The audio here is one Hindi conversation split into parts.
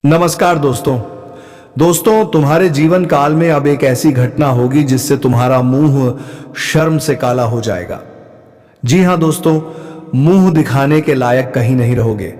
नमस्कार दोस्तों तुम्हारे जीवन काल में अब एक ऐसी घटना होगी जिससे तुम्हारा मुंह शर्म से काला हो जाएगा। जी हां दोस्तों, मुंह दिखाने के लायक कहीं नहीं रहोगे।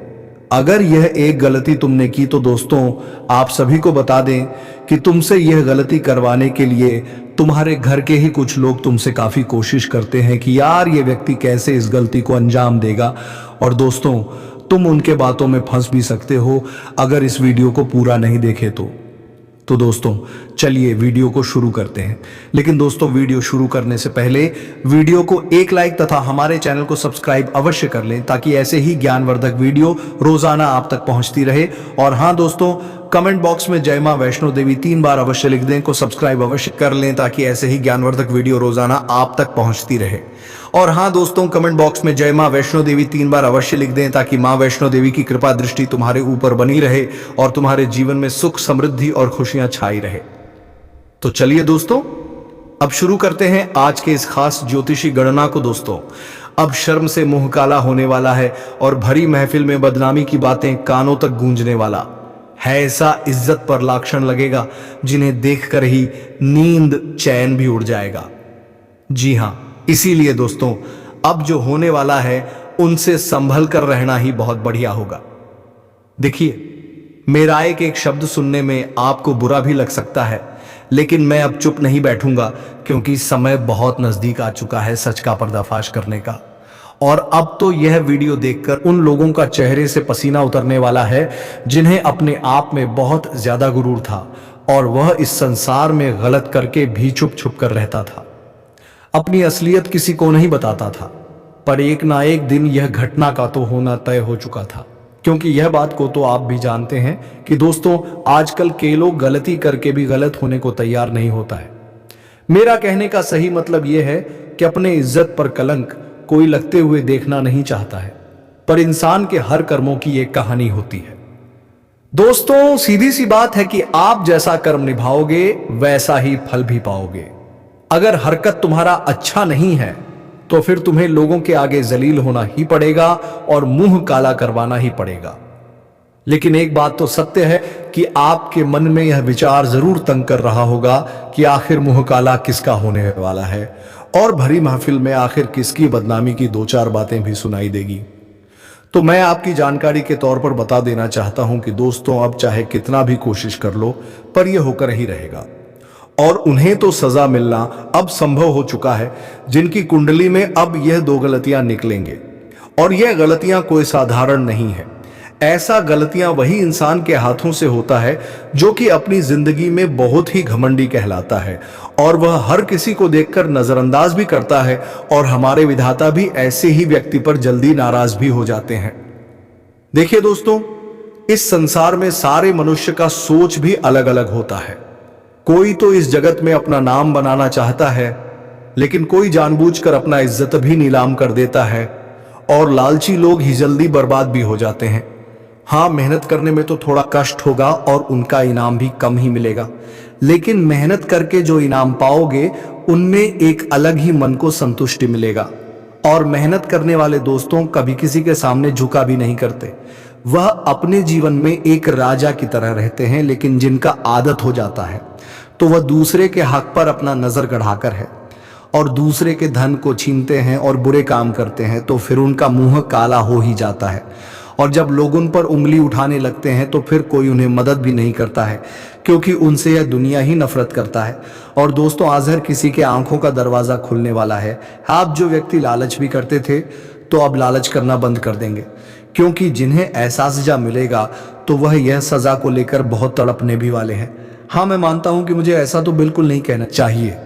अगर यह एक गलती तुमने की तो दोस्तों आप सभी को बता दें कि तुमसे यह गलती करवाने के लिए तुम्हारे घर के ही कुछ लोग तुमसे काफी कोशिश करते हैं कि यार ये व्यक्ति कैसे इस गलती को अंजाम देगा। और दोस्तों तुम उनके बातों में फंस भी सकते हो अगर इस वीडियो को पूरा नहीं देखे तो दोस्तों चलिए वीडियो को शुरू करते हैं। लेकिन दोस्तों वीडियो शुरू करने से पहले वीडियो को एक लाइक तथा हमारे चैनल को सब्सक्राइब अवश्य कर लें ताकि ऐसे ही ज्ञानवर्धक वीडियो रोजाना आप तक पहुंचती रहे। और हां दोस्तों, कमेंट बॉक्स में जय मां वैष्णो देवी 3 बार अवश्य लिख दें, को सब्सक्राइब अवश्य कर लें ताकि ऐसे ही ज्ञानवर्धक वीडियो रोजाना आप तक पहुंचती रहे। और हां दोस्तों, कमेंट बॉक्स में जय मां वैष्णो देवी 3 बार अवश्य लिख दें ताकि मां वैष्णो देवी की कृपा दृष्टि तुम्हारे ऊपर बनी रहे और तुम्हारे जीवन में सुख समृद्धि और खुशियां छाई रहे। तो चलिए दोस्तों अब शुरू करते हैं आज के इस खास ज्योतिषी गणना को। दोस्तों अब शर्म से मुंह काला होने वाला है और भरी महफिल में बदनामी की बातें कानों तक गूंजने वाला है। ऐसा इज्जत पर लाक्षण लगेगा जिन्हें देखकर ही नींद चैन भी उड़ जाएगा। जी हां, इसीलिए दोस्तों अब जो होने वाला है उनसे संभल कर रहना ही बहुत बढ़िया होगा। देखिए, मेरा एक शब्द सुनने में आपको बुरा भी लग सकता है, लेकिन मैं अब चुप नहीं बैठूंगा क्योंकि समय बहुत नजदीक आ चुका है सच का पर्दाफाश करने का। और अब तो यह वीडियो देखकर उन लोगों का चेहरे से पसीना उतरने वाला है जिन्हें अपने आप में बहुत ज्यादा गुरूर था और वह इस संसार में गलत करके भी छुप छुप कर रहता था, अपनी असलियत किसी को नहीं बताता था। पर एक ना एक दिन यह घटना का तो होना तय हो चुका था, क्योंकि यह बात को तो आप भी जानते हैं कि दोस्तों आजकल के लोग गलती करके भी गलत होने को तैयार नहीं होता है। मेरा कहने का सही मतलब यह है कि अपने इज्जत पर कलंक कोई लगते हुए देखना नहीं चाहता है, पर इंसान के हर कर्मों की एक कहानी होती है। दोस्तों सीधी सी बात है कि आप जैसा कर्म निभाओगे वैसा ही फल भी पाओगे। अगर हरकत तुम्हारा अच्छा नहीं है तो फिर तुम्हें लोगों के आगे जलील होना ही पड़ेगा और मुंह काला करवाना ही पड़ेगा। लेकिन एक बात तो सत्य है कि आपके मन में यह विचार जरूर तंग कर रहा होगा कि आखिर मुंह काला किसका होने वाला है और भरी महफिल में आखिर किसकी बदनामी की 2-4 बातें भी सुनाई देगी। तो मैं आपकी जानकारी के तौर पर बता देना चाहता हूं कि दोस्तों अब चाहे कितना भी कोशिश कर लो पर यह होकर ही रहेगा। और उन्हें तो सजा मिलना अब संभव हो चुका है जिनकी कुंडली में अब यह 2 गलतियां निकलेंगे। और यह गलतियां कोई साधारण नहीं है। ऐसा गलतियां वही इंसान के हाथों से होता है जो कि अपनी जिंदगी में बहुत ही घमंडी कहलाता है और वह हर किसी को देखकर नजरअंदाज भी करता है। और हमारे विधाता भी ऐसे ही व्यक्ति पर जल्दी नाराज भी हो जाते हैं। देखिए दोस्तों, इस संसार में सारे मनुष्य का सोच भी अलग अलग होता है। कोई तो इस जगत में अपना नाम बनाना चाहता है, लेकिन कोई जानबूझकर अपना इज्जत भी नीलाम कर देता है। और लालची लोग ही जल्दी बर्बाद भी हो जाते हैं। हाँ, मेहनत करने में तो थोड़ा कष्ट होगा और उनका इनाम भी कम ही मिलेगा, लेकिन मेहनत करके जो इनाम पाओगे उनमें एक अलग ही मन को संतुष्टि मिलेगा। और मेहनत करने वाले दोस्तों कभी किसी के सामने झुका भी नहीं करते। वह अपने जीवन में एक राजा की तरह रहते हैं, लेकिन जिनका आदत हो जाता है तो वह दूसरे के हक पर अपना नजर गढ़ाकर है और दूसरे के धन को छीनते हैं और बुरे काम करते हैं, तो फिर उनका मुंह काला हो ही जाता है। और जब लोग उन पर उंगली उठाने लगते हैं तो फिर कोई उन्हें मदद भी नहीं करता है, क्योंकि उनसे यह दुनिया ही नफरत करता है। और दोस्तों आज हर किसी के आंखों का दरवाजा खुलने वाला है। आप जो व्यक्ति लालच भी करते थे तो अब लालच करना बंद कर देंगे, क्योंकि जिन्हें ऐसा सजा मिलेगा तो वह यह सजा को लेकर बहुत तड़पने भी वाले हैं। हाँ, मैं मानता हूं कि मुझे ऐसा तो बिल्कुल नहीं कहना चाहिए,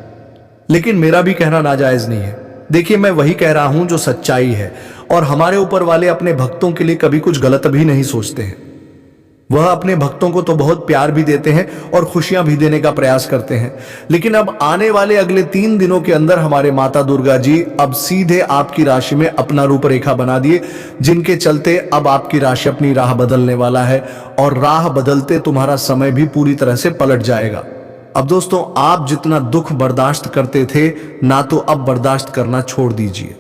लेकिन मेरा भी कहना नाजायज नहीं है। देखिए, मैं वही कह रहा हूं जो सच्चाई है। और हमारे ऊपर वाले अपने भक्तों के लिए कभी कुछ गलत भी नहीं सोचते हैं। वह अपने भक्तों को तो बहुत प्यार भी देते हैं और खुशियां भी देने का प्रयास करते हैं। लेकिन अब आने वाले अगले 3 दिनों के अंदर हमारे माता दुर्गा जी अब सीधे आपकी राशि में अपना रूपरेखा बना दिए, जिनके चलते अब आपकी राशि अपनी राह बदलने वाला है। और राह बदलते तुम्हारा समय भी पूरी तरह से पलट जाएगा। अब दोस्तों आप जितना दुख बर्दाश्त करते थे ना, तो अब बर्दाश्त करना छोड़ दीजिए,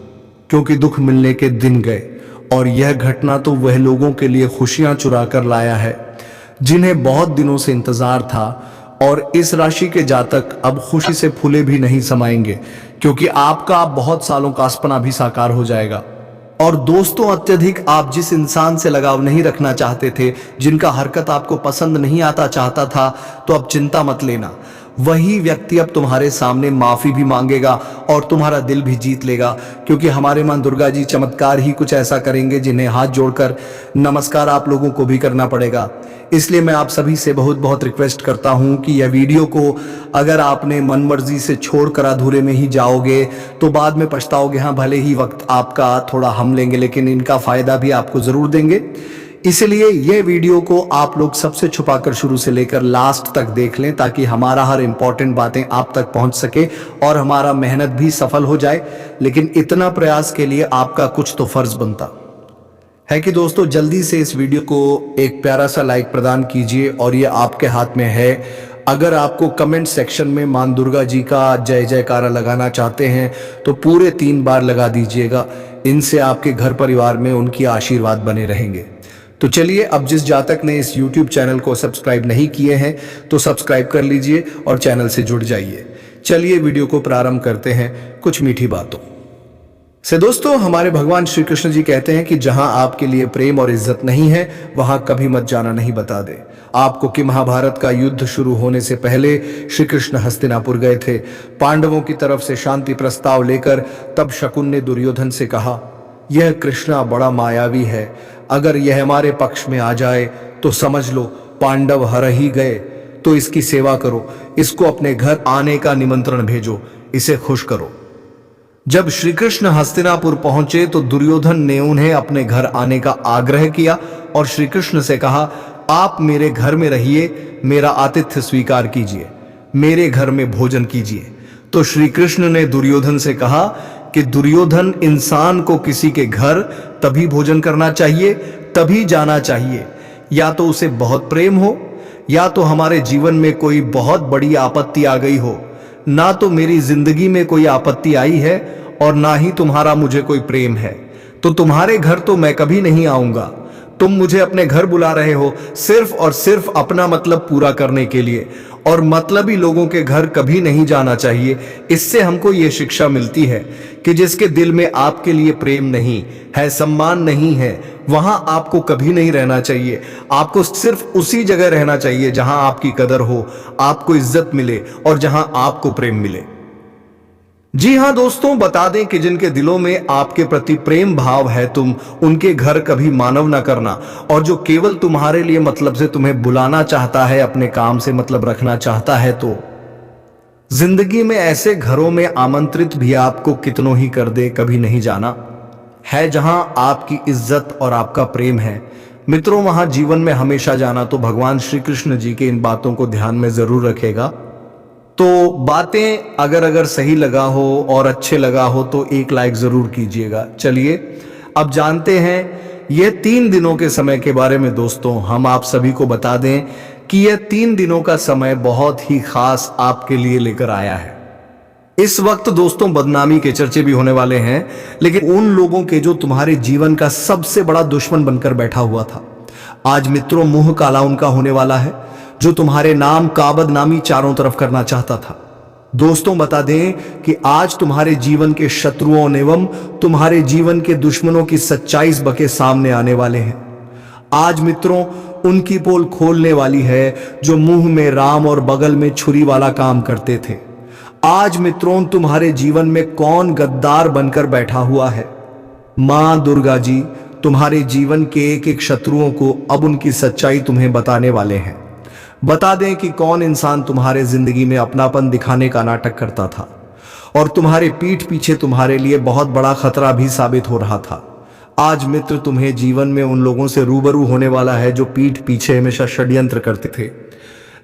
क्योंकि दुख मिलने के दिन गए। और यह घटना तो वह लोगों के लिए खुशियां चुरा कर लाया है जिन्हें बहुत दिनों से इंतजार था। और इस राशि के जातक अब खुशी से फूले भी नहीं समाएंगे, क्योंकि आपका बहुत सालों का सपना भी साकार हो जाएगा। और दोस्तों, अत्यधिक आप जिस इंसान से लगाव नहीं रखना चाहते थे, जिनका हरकत आपको पसंद नहीं आता चाहता था, तो अब चिंता मत लेना। वही व्यक्ति अब तुम्हारे सामने माफी भी मांगेगा और तुम्हारा दिल भी जीत लेगा, क्योंकि हमारे मां दुर्गा जी चमत्कार ही कुछ ऐसा करेंगे जिन्हें हाथ जोड़कर नमस्कार आप लोगों को भी करना पड़ेगा। इसलिए मैं आप सभी से बहुत बहुत रिक्वेस्ट करता हूं कि यह वीडियो को अगर आपने मन मर्जी से छोड़कर अधूरे में ही जाओगे तो बाद में पछताओगे। हाँ, भले ही वक्त आपका थोड़ा हम लेंगे, लेकिन इनका फायदा भी आपको जरूर देंगे। इसलिए यह वीडियो को आप लोग सबसे छुपाकर शुरू से लेकर लास्ट तक देख लें, ताकि हमारा हर इंपॉर्टेंट बातें आप तक पहुंच सके और हमारा मेहनत भी सफल हो जाए। लेकिन इतना प्रयास के लिए आपका कुछ तो फर्ज बनता है कि दोस्तों जल्दी से इस वीडियो को एक प्यारा सा लाइक प्रदान कीजिए, और ये आपके हाथ में है। अगर आपको कमेंट सेक्शन में मां दुर्गा जी का जय जयकारा लगाना चाहते हैं तो पूरे 3 बार लगा दीजिएगा। इनसे आपके घर परिवार में उनकी आशीर्वाद बने रहेंगे। तो चलिए, अब जिस जातक ने इस YouTube चैनल को सब्सक्राइब नहीं किए हैं तो सब्सक्राइब कर लीजिए और चैनल से जुड़ जाइए। चलिए वीडियो को प्रारंभ करते हैं कुछ मीठी बातों से। दोस्तों, हमारे भगवान श्री कृष्ण जी कहते हैं कि जहां आपके लिए प्रेम और इज्जत नहीं है वहां कभी मत जाना, नहीं बता दे आपको कि महाभारत का युद्ध शुरू होने से पहले श्री कृष्ण हस्तिनापुर गए थे पांडवों की तरफ से शांति प्रस्ताव लेकर। तब शकुन ने दुर्योधन से कहा, यह कृष्णा बड़ा मायावी है, अगर यह हमारे पक्ष में आ जाए तो समझ लो पांडव हर ही गए। तो इसकी सेवा करो, इसको अपने घर आने का निमंत्रण भेजो, इसे खुश करो। जब श्री कृष्ण हस्तिनापुर पहुंचे तो दुर्योधन ने उन्हें अपने घर आने का आग्रह किया और श्री कृष्ण से कहा, आप मेरे घर में रहिए, मेरा आतिथ्य स्वीकार कीजिए, मेरे घर में भोजन कीजिए। तो श्री कृष्ण ने दुर्योधन से कहा कि दुर्योधन, इंसान को किसी के घर तभी भोजन करना चाहिए, तभी जाना चाहिए, या तो उसे बहुत प्रेम हो, या तो हमारे जीवन में कोई बहुत बड़ी आपत्ति आ गई हो। ना तो मेरी जिंदगी में कोई आपत्ति आई है और ना ही तुम्हारा मुझे कोई प्रेम है, तो तुम्हारे घर तो मैं कभी नहीं आऊंगा। तुम मुझे अपने घर बुला रहे हो सिर्फ और सिर्फ अपना मतलब पूरा करने के लिए, और मतलबी लोगों के घर कभी नहीं जाना चाहिए। इससे हमको ये शिक्षा मिलती है कि जिसके दिल में आपके लिए प्रेम नहीं है, सम्मान नहीं है, वहां आपको कभी नहीं रहना चाहिए। आपको सिर्फ उसी जगह रहना चाहिए जहां आपकी कदर हो, आपको इज्जत मिले और जहां आपको प्रेम मिले। जी हां दोस्तों, बता दें कि जिनके दिलों में आपके प्रति प्रेम भाव है, तुम उनके घर कभी मानव ना करना। और जो केवल तुम्हारे लिए मतलब से तुम्हें बुलाना चाहता है, अपने काम से मतलब रखना चाहता है, तो जिंदगी में ऐसे घरों में आमंत्रित भी आपको कितनों ही कर दे, कभी नहीं जाना है। जहां आपकी इज्जत और आपका प्रेम है मित्रों, वहां जीवन में हमेशा जाना। तो भगवान श्री कृष्ण जी के इन बातों को ध्यान में जरूर रखेगा। तो बातें अगर सही लगा हो और अच्छे लगा हो तो एक लाइक जरूर कीजिएगा। चलिए अब जानते हैं ये 3 दिनों के समय के बारे में। दोस्तों, हम आप सभी को बता दें कि यह 3 दिनों का समय बहुत ही खास आपके लिए लेकर आया है। इस वक्त दोस्तों बदनामी के चर्चे भी होने वाले हैं, लेकिन उन लोगों के जो तुम्हारे जीवन का सबसे बड़ा दुश्मन बनकर बैठा हुआ था, आज मित्रों मुंह काला उनका होने वाला है, जो तुम्हारे नाम का बदनामी चारों तरफ करना चाहता था। दोस्तों, बता दें कि आज तुम्हारे जीवन के शत्रुओं एवं तुम्हारे जीवन के दुश्मनों की सच्चाई इस बके सामने आने वाले हैं। आज मित्रों उनकी पोल खोलने वाली है जो मुंह में राम और बगल में छुरी वाला काम करते थे। आज मित्रों तुम्हारे जीवन में कौन गद्दार बनकर बैठा हुआ है। मां दुर्गा जी तुम्हारे जीवन के एक एक शत्रुओं को अब उनकी सच्चाई तुम्हें बताने वाले हैं। बता दें कि कौन इंसान तुम्हारे जिंदगी में अपनापन दिखाने का नाटक करता था और तुम्हारे पीठ पीछे तुम्हारे लिए बहुत बड़ा खतरा भी साबित हो रहा था। आज मित्र तुम्हें जीवन में उन लोगों से रूबरू होने वाला है जो पीठ पीछे हमेशा षड्यंत्र करते थे।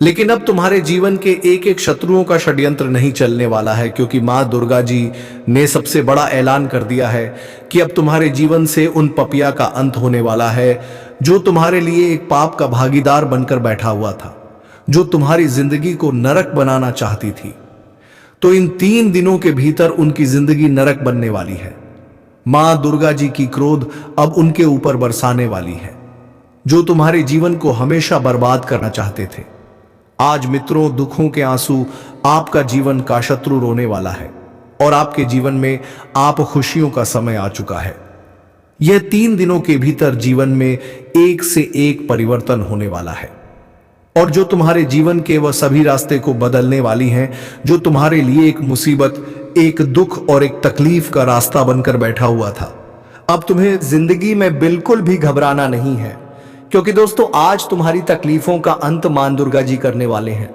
लेकिन अब तुम्हारे जीवन के एक एक शत्रुओं का षड्यंत्र नहीं चलने वाला है, क्योंकि मां दुर्गा जी ने सबसे बड़ा ऐलान कर दिया है कि अब तुम्हारे जीवन से उन पपिया का अंत होने वाला है जो तुम्हारे लिए एक पाप का भागीदार बनकर बैठा हुआ था, जो तुम्हारी जिंदगी को नरक बनाना चाहती थी। तो इन 3 दिनों के भीतर उनकी जिंदगी नरक बनने वाली है। मां दुर्गा जी की क्रोध अब उनके ऊपर बरसाने वाली है। जो तुम्हारे जीवन को हमेशा बर्बाद करना चाहते थे। आज मित्रों, दुखों के आंसू आपका जीवन का शत्रु रोने वाला है और आपके जीवन में आप खुशियों का समय आ चुका है। यह 3 दिनों के भीतर जीवन में एक से एक परिवर्तन होने वाला है और जो तुम्हारे जीवन के वह सभी रास्ते को बदलने वाली हैं जो तुम्हारे लिए एक मुसीबत, एक दुख और एक तकलीफ का रास्ता बनकर बैठा हुआ था। अब तुम्हें जिंदगी में बिल्कुल भी घबराना नहीं है, क्योंकि दोस्तों आज तुम्हारी तकलीफों का अंत मां दुर्गा जी करने वाले हैं।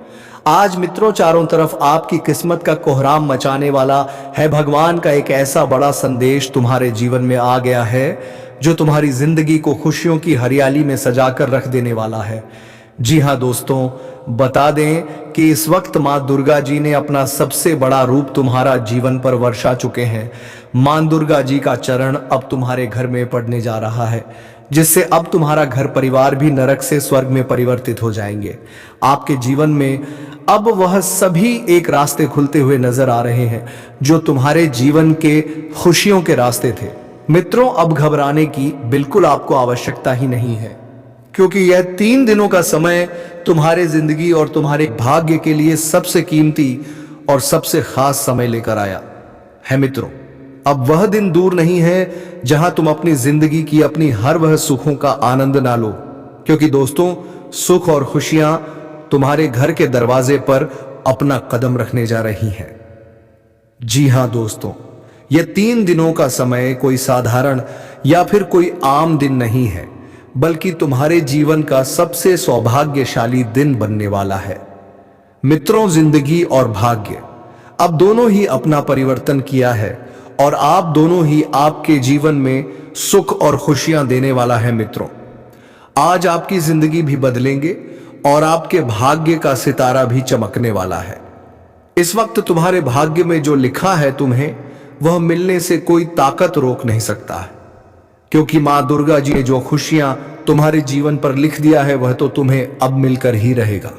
आज मित्रों, चारों तरफ आपकी किस्मत का कोहराम मचाने वाला है भगवान का एक ऐसा बड़ा संदेश तुम्हारे जीवन में आ गया है जो तुम्हारी जिंदगी को खुशियों की हरियाली में सजाकर रख देने वाला है। जी हाँ दोस्तों, बता दें कि इस वक्त मां दुर्गा जी ने अपना सबसे बड़ा रूप तुम्हारा जीवन पर वर्षा चुके हैं। मां दुर्गा जी का चरण अब तुम्हारे घर में पड़ने जा रहा है, जिससे अब तुम्हारा घर परिवार भी नरक से स्वर्ग में परिवर्तित हो जाएंगे। आपके जीवन में अब वह सभी एक रास्ते खुलते हुए नजर आ रहे हैं जो तुम्हारे जीवन के खुशियों के रास्ते थे। मित्रों, अब घबराने की बिल्कुल आपको आवश्यकता ही नहीं है, क्योंकि यह 3 दिनों का समय तुम्हारे जिंदगी और तुम्हारे भाग्य के लिए सबसे कीमती और सबसे खास समय लेकर आया है। मित्रों, अब वह दिन दूर नहीं है जहां तुम अपनी जिंदगी की अपनी हर वह सुखों का आनंद ना लो, क्योंकि दोस्तों सुख और खुशियां तुम्हारे घर के दरवाजे पर अपना कदम रखने जा रही हैं। जी हां दोस्तों, यह 3 दिनों का समय कोई साधारण या फिर कोई आम दिन नहीं है, बल्कि तुम्हारे जीवन का सबसे सौभाग्यशाली दिन बनने वाला है। मित्रों, जिंदगी और भाग्य अब दोनों ही अपना परिवर्तन किया है और आप दोनों ही आपके जीवन में सुख और खुशियां देने वाला है। मित्रों, आज आपकी जिंदगी भी बदलेंगे और आपके भाग्य का सितारा भी चमकने वाला है। इस वक्त तुम्हारे भाग्य में जो लिखा है तुम्हें, वह मिलने से कोई ताकत रोक नहीं सकता है, क्योंकि मां दुर्गा जी ने जो खुशियां तुम्हारे जीवन पर लिख दिया है वह तो तुम्हें अब मिलकर ही रहेगा।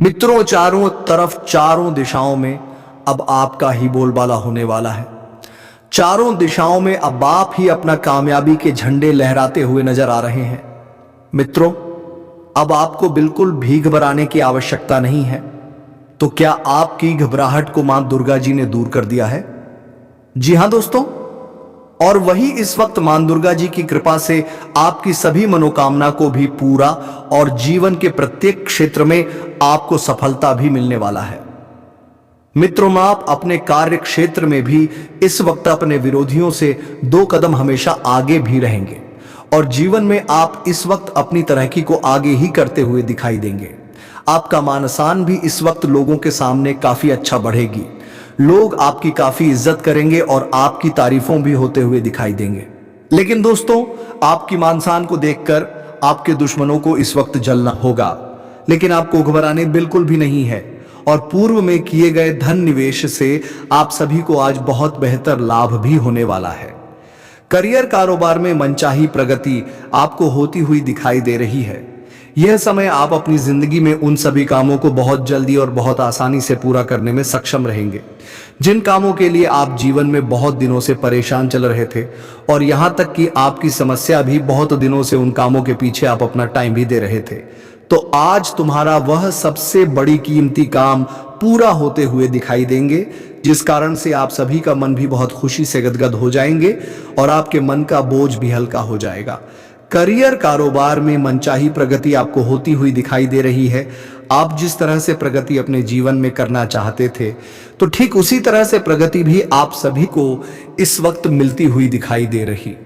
मित्रों, चारों तरफ, चारों दिशाओं में अब आपका ही बोलबाला होने वाला है। चारों दिशाओं में अब आप ही अपना कामयाबी के झंडे लहराते हुए नजर आ रहे हैं। मित्रों, अब आपको बिल्कुल भी घबराने की आवश्यकता नहीं है। तो क्या आपकी घबराहट को मां दुर्गा जी ने दूर कर दिया है? जी हां दोस्तों, और वही इस वक्त मां दुर्गा जी की कृपा से आपकी सभी मनोकामना को भी पूरा और जीवन के प्रत्येक क्षेत्र में आपको सफलता भी मिलने वाला है। मित्रों, आप अपने कार्य क्षेत्र में भी इस वक्त अपने विरोधियों से 2 कदम हमेशा आगे भी रहेंगे और जीवन में आप इस वक्त अपनी तरक्की को आगे ही करते हुए दिखाई देंगे। आपका मान-सम्मान भी इस वक्त लोगों के सामने काफी अच्छा बढ़ेगी। लोग आपकी काफी इज्जत करेंगे और आपकी तारीफों भी होते हुए दिखाई देंगे। लेकिन दोस्तों, आपकी मान-सम्मान को देखकर आपके दुश्मनों को इस वक्त जलना होगा, लेकिन आपको घबराने बिल्कुल भी नहीं है और पूर्व में किए गए धन निवेश से आप सभी को आज बहुत बेहतर लाभ भी होने वाला है। करियर कारोबार में मनचाही प्रगति आपको होती हुई दिखाई दे रही है। यह समय आप अपनी जिंदगी में उन सभी कामों को बहुत जल्दी और बहुत आसानी से पूरा करने में सक्षम रहेंगे, जिन कामों के लिए आप जीवन में बहुत दिनों से परेशान चल रहे थे और यहां तक कि आपकी समस्या भी बहुत दिनों से उन कामों के पीछे आप अपना टाइम भी दे रहे थे। तो आज तुम्हारा वह सबसे बड़ी कीमती काम पूरा होते हुए दिखाई देंगे, जिस कारण से आप सभी का मन भी बहुत खुशी से गदगद हो जाएंगे और आपके मन का बोझ भी हल्का हो जाएगा। करियर कारोबार में मनचाही प्रगति आपको होती हुई दिखाई दे रही है। आप जिस तरह से प्रगति अपने जीवन में करना चाहते थे, तो ठीक उसी तरह से प्रगति भी आप सभी को इस वक्त मिलती हुई दिखाई दे रही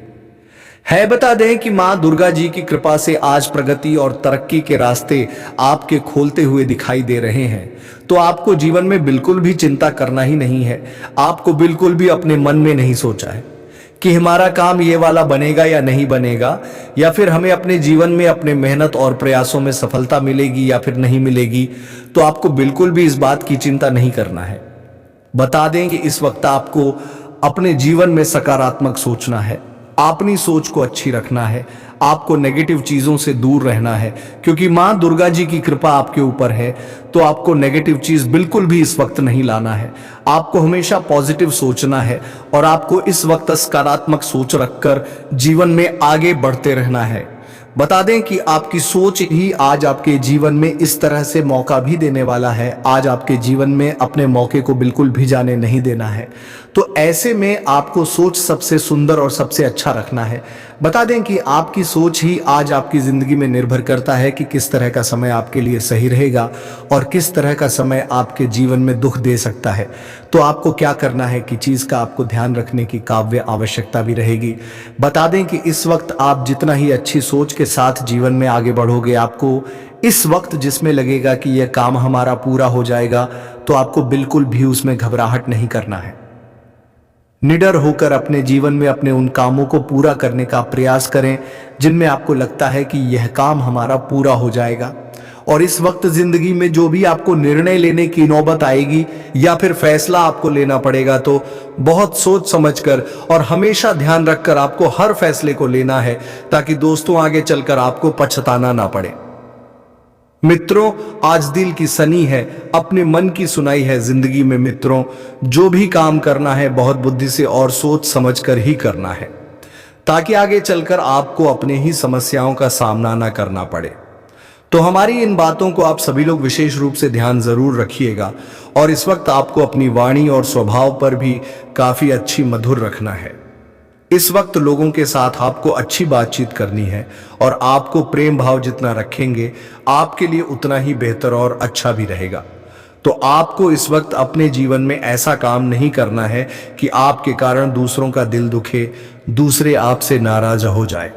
है। बता दें कि मां दुर्गा जी की कृपा से आज प्रगति और तरक्की के रास्ते आपके खोलते हुए दिखाई दे रहे हैं। तो आपको जीवन में बिल्कुल भी चिंता करना ही नहीं है। आपको बिल्कुल भी अपने मन में नहीं सोचा है कि हमारा काम ये वाला बनेगा या नहीं बनेगा, या फिर हमें अपने जीवन में अपने मेहनत और प्रयासों में सफलता मिलेगी या फिर नहीं मिलेगी। तो आपको बिल्कुल भी इस बात की चिंता नहीं करना है। बता दें कि इस वक्त आपको अपने जीवन में सकारात्मक सोचना है, अपनी सोच को अच्छी रखना है, आपको नेगेटिव चीजों से दूर रहना है, क्योंकि मां दुर्गा जी की कृपा आपके ऊपर है। तो आपको नेगेटिव चीज बिल्कुल भी इस वक्त नहीं लाना है। आपको हमेशा पॉजिटिव सोचना है और आपको इस वक्त सकारात्मक सोच रखकर जीवन में आगे बढ़ते रहना है। बता दें कि आपकी सोच ही आज आपके जीवन में इस तरह से मौका भी देने वाला है। आज आपके जीवन में अपने मौके को बिल्कुल भी जाने नहीं देना है। तो ऐसे में आपको सोच सबसे सुंदर और सबसे अच्छा रखना है। बता दें कि आपकी सोच ही आज आपकी जिंदगी में निर्भर करता है कि किस तरह का समय आपके लिए सही रहेगा और किस तरह का समय आपके जीवन में दुख दे सकता है। तो आपको क्या करना है कि चीज का आपको ध्यान रखने की काव्य आवश्यकता भी रहेगी। बता दें कि इस वक्त आप जितना ही अच्छी सोच के साथ जीवन में आगे बढ़ोगे, आपको इस वक्त जिसमें लगेगा कि यह काम हमारा पूरा हो जाएगा, तो आपको बिल्कुल भी उसमें घबराहट नहीं करना है। निडर होकर अपने जीवन में अपने उन कामों को पूरा करने का प्रयास करें जिनमें आपको लगता है कि यह काम हमारा पूरा हो जाएगा। और इस वक्त जिंदगी में जो भी आपको निर्णय लेने की नौबत आएगी या फिर फैसला आपको लेना पड़ेगा, तो बहुत सोच समझकर और हमेशा ध्यान रखकर आपको हर फैसले को लेना है, ताकि दोस्तों आगे चलकर आपको पछताना ना पड़े। मित्रों, आज दिल की सनी है, अपने मन की सुनाई है जिंदगी में। मित्रों, जो भी काम करना है बहुत बुद्धि से और सोच समझकर ही करना है, ताकि आगे चलकर आपको अपने ही समस्याओं का सामना ना करना पड़े। तो हमारी इन बातों को आप सभी लोग विशेष रूप से ध्यान जरूर रखिएगा। और इस वक्त आपको अपनी वाणी और स्वभाव पर भी काफी अच्छी मधुर रखना है। इस वक्त लोगों के साथ आपको अच्छी बातचीत करनी है और आपको प्रेम भाव जितना रखेंगे आपके लिए उतना ही बेहतर और अच्छा भी रहेगा। तो आपको इस वक्त अपने जीवन में ऐसा काम नहीं करना है कि आपके कारण दूसरों का दिल दुखे, दूसरे आपसे नाराज हो जाए।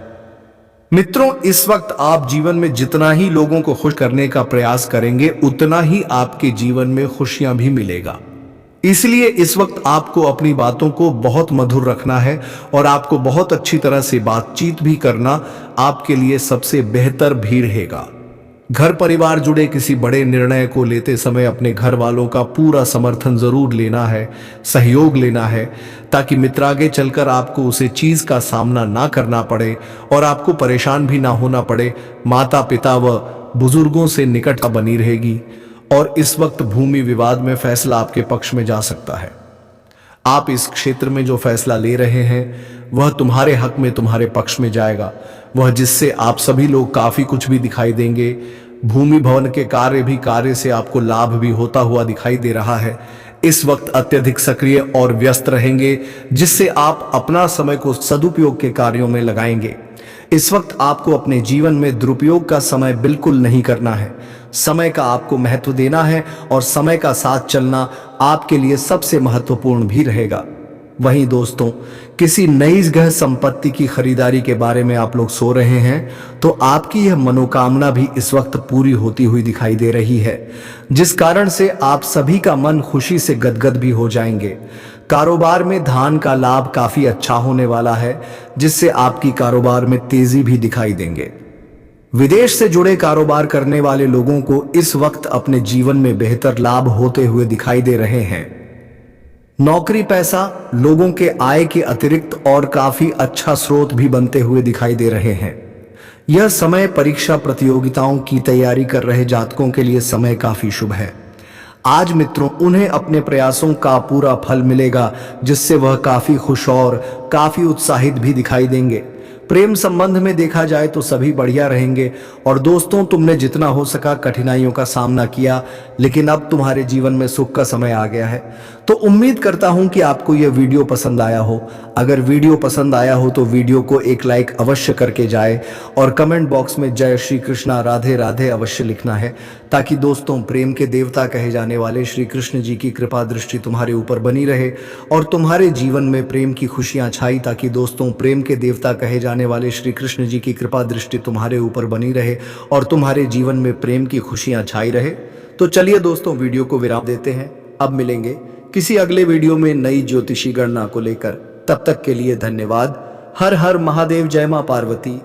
मित्रों, इस वक्त आप जीवन में जितना ही लोगों को खुश करने का प्रयास करेंगे, उतना ही आपके जीवन में खुशियां भी मिलेगा। इसलिए इस वक्त आपको अपनी बातों को बहुत मधुर रखना है और आपको बहुत अच्छी तरह से बातचीत भी करना आपके लिए सबसे बेहतर भी रहेगा। घर परिवार जुड़े किसी बड़े निर्णय को लेते समय अपने घर वालों का पूरा समर्थन जरूर लेना है, सहयोग लेना है, ताकि मित्र आगे चलकर आपको उसे चीज का सामना ना करना पड़े और आपको परेशान भी ना होना पड़े। माता पिता व बुजुर्गों से निकटता बनी रहेगी और इस वक्त भूमि विवाद में फैसला आपके पक्ष में जा सकता है। आप इस क्षेत्र में जो फैसला ले रहे हैं वह तुम्हारे हक में, तुम्हारे पक्ष में जाएगा, वह जिससे आप सभी लोग काफी कुछ भी दिखाई देंगे। भूमि भवन के कार्य से आपको लाभ भी होता हुआ दिखाई दे रहा है। इस वक्त अत्यधिक सक्रिय और व्यस्त रहेंगे, जिससे आप अपना समय को सदुपयोग के कार्यों में लगाएंगे। इस वक्त आपको अपने जीवन में दुरुपयोग का समय बिल्कुल नहीं करना है। समय का आपको महत्व देना है और समय का साथ चलना आपके लिए सबसे महत्वपूर्ण भी रहेगा। वहीं दोस्तों, किसी नई जगह संपत्ति की खरीदारी के बारे में आप लोग सो रहे हैं, तो आपकी यह मनोकामना भी इस वक्त पूरी होती हुई दिखाई दे रही है, जिस कारण से आप सभी का मन खुशी से गदगद भी हो जाएंगे। कारोबार में धान का लाभ काफी अच्छा होने वाला है, जिससे आपकी कारोबार में तेजी भी दिखाई देंगे। विदेश से जुड़े कारोबार करने वाले लोगों को इस वक्त अपने जीवन में बेहतर लाभ होते हुए दिखाई दे रहे हैं। नौकरी पैसा लोगों के आय के अतिरिक्त और काफी अच्छा स्रोत भी बनते हुए दिखाई दे रहे हैं। यह समय परीक्षा प्रतियोगिताओं की तैयारी कर रहे जातकों के लिए समय काफी शुभ है। आज मित्रों, उन्हें अपने प्रयासों का पूरा फल मिलेगा, जिससे वह काफी खुश और काफी उत्साहित भी दिखाई देंगे। प्रेम संबंध में देखा जाए तो सभी बढ़िया रहेंगे। और दोस्तों, तुमने जितना हो सका कठिनाइयों का सामना किया, लेकिन अब तुम्हारे जीवन में सुख का समय आ गया है। तो उम्मीद करता हूं कि आपको यह वीडियो पसंद आया हो। अगर वीडियो पसंद आया हो तो वीडियो को एक लाइक अवश्य करके जाए और कमेंट बॉक्स में जय श्री कृष्णा राधे राधे अवश्य लिखना है, ताकि दोस्तों प्रेम के देवता कहे जाने वाले श्री कृष्ण जी की कृपा दृष्टि तुम्हारे ऊपर बनी रहे और तुम्हारे जीवन में प्रेम की खुशियां छाई। ताकि दोस्तों प्रेम के देवता कहे जाने वाले श्री कृष्ण जी की कृपा दृष्टि तुम्हारे ऊपर बनी रहे और तुम्हारे जीवन में प्रेम की खुशियां छाई रहे। तो चलिए दोस्तों, वीडियो को विराम देते हैं। अब मिलेंगे किसी अगले वीडियो में नई ज्योतिषी गणना को लेकर। तब तक के लिए धन्यवाद। हर हर महादेव। जय मां पार्वती।